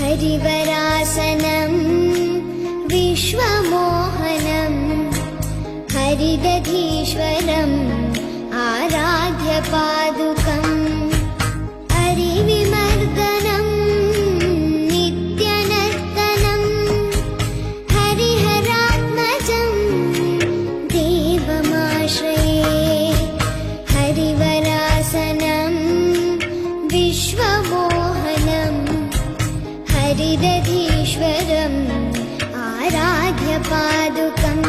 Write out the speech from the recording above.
Harivarasanam विश्वमोहनं हरिदधीश्वरम् Aaradhya पादुकम् हरिविमर्दनं नित्यनर्तनं हरिहरात्मजं देवमाश्रये Harivarasanam विश्वमोहनं हरिदधीश्वरम् Aaradhya पादुकम्